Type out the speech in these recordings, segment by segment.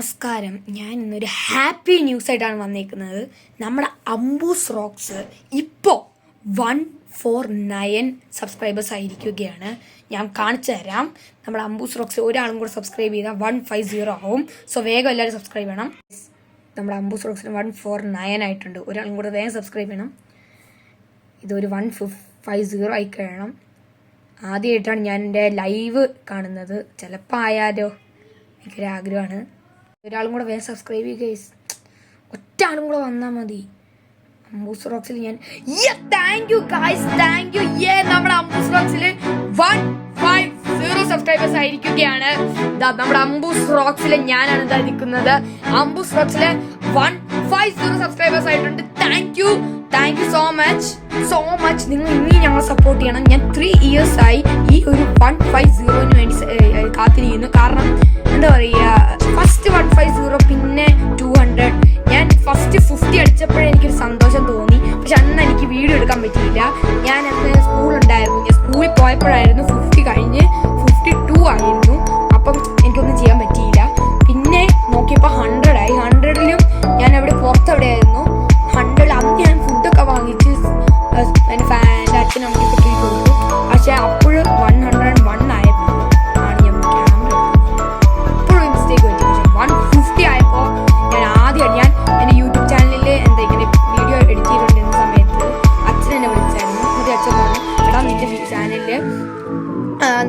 നമസ്കാരം. ഞാൻ ഇന്നൊരു ഹാപ്പി ന്യൂസായിട്ടാണ് വന്നേക്കുന്നത്. നമ്മുടെ അംബൂസ് റോക്സ് ഇപ്പോൾ 149 സബ്സ്ക്രൈബേഴ്സ് ആയിരിക്കുകയാണ്. ഞാൻ കാണിച്ചു തരാം. നമ്മുടെ അംബൂസ് റോക്സ് ഒരാളും കൂടെ സബ്സ്ക്രൈബ് ചെയ്താൽ 150 ആവും. സോ വേഗം എല്ലാവരും സബ്സ്ക്രൈബ് ചെയ്യണം. നമ്മുടെ അംബൂസ് റോക്സിന് 149 ആയിട്ടുണ്ട്. ഒരാളും കൂടെ വേഗം സബ്സ്ക്രൈബ് ചെയ്യണം. ഇതൊരു 150 ആയി കഴിയണം. ആദ്യമായിട്ടാണ് ഞാൻ എൻ്റെ ലൈവ് കാണുന്നത്. ചിലപ്പോൾ ആയാലോ, എനിക്കൊരാഗ്രഹമാണ്. ഒരാളും കൂടെ വേഗം സബ്സ്ക്രൈബ് ചെയ്യുക. ഒറ്റ ആളും കൂടെ വന്നാൽ മതി. അംബൂസ് റോക്സിൽ ഞാൻ thank you guys, thank you. നമ്മുടെ അംബൂസ് റോക്സിൽ 150 സബ്സ്ക്രൈബേഴ്സ് ആയിരിക്കുകയാണ്. നമ്മുടെ അംബൂസ് റോക്സിൽ ഞാനാണ് നിൽക്കുന്നത്. അംബൂസ് റോക്സിൽ 150 സബ്സ്ക്രൈബേഴ്സ് ആയിട്ടുണ്ട്. Thank you so much. നിങ്ങൾ ഇനി ഞങ്ങളെ സപ്പോർട്ട് ചെയ്യണം. ഞാൻ 3 years ആയി ഈ ഒരു 150 വേണ്ടി കാത്തിരിക്കുന്നു. കാരണം എന്താ പറയുക, ഫസ്റ്റ് 150, പിന്നെ 200. ഞാൻ ഫസ്റ്റ് 50 അടിച്ചപ്പോഴേ എനിക്കൊരു സന്തോഷം തോന്നി. പക്ഷെ അന്ന് എനിക്ക് വീഡിയോ എടുക്കാൻ പറ്റിയില്ല. ഞാൻ അന്ന് സ്കൂളുണ്ടായിരുന്നു. ഞാൻ സ്കൂളിൽ പോയപ്പോഴായിരുന്നു 50 കഴിഞ്ഞ് 52 ആയിരുന്നു. അപ്പം എനിക്കൊന്നും ചെയ്യാൻ പറ്റിയില്ല. പിന്നെ നോക്കിയപ്പോൾ 100 ആയി. 100ലും ഞാൻ അവിടെ പുറത്തെവിടെയായിരുന്നു. 100 അന്ന് ഞാൻ ഫുഡൊക്കെ വാങ്ങിച്ച് എൻ്റെ അച്ഛനമ്മയ്ക്ക് ട്രീറ്റ് കൊടുത്തു. പക്ഷെ അപ്പോഴും 101 ആയപ്പോൾ ആണ് ഞാൻ ക്യാമറ അപ്പോഴും മിസ്റ്റേക്ക് പറ്റി. പക്ഷെ 150 ആയപ്പോൾ ഞാൻ എൻ്റെ യൂട്യൂബ് ചാനലിൽ ഇങ്ങനെ വീഡിയോ എഡിറ്റ് ചെയ്തുകൊണ്ടിരുന്ന സമയത്ത് അച്ഛൻ എന്നെ വിളിച്ചായിരുന്നു. എന്നിട്ട് അച്ഛൻ പറഞ്ഞു, എടാ നിൻ്റെ ചാനലിൽ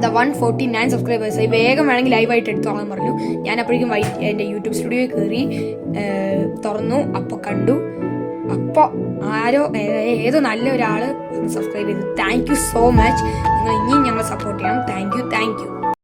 149 സബ്സ്ക്രൈബേഴ്സായി, വേഗം വേണമെങ്കിൽ ലൈവായിട്ട് എടുത്തോളാൻ പറഞ്ഞു. ഞാൻ അപ്പോഴേക്കും എൻ്റെ യൂട്യൂബ് സ്റ്റുഡിയോയിൽ കയറി തുറന്നു. അപ്പോൾ കണ്ടു. അപ്പോൾ ഏതോ നല്ല ഒരാൾ സബ്സ്ക്രൈബ് ചെയ്തു. Thank you so much. നിങ്ങൾ ഇനിയും ഞങ്ങളെ സപ്പോർട്ട് ചെയ്യണം. Thank you.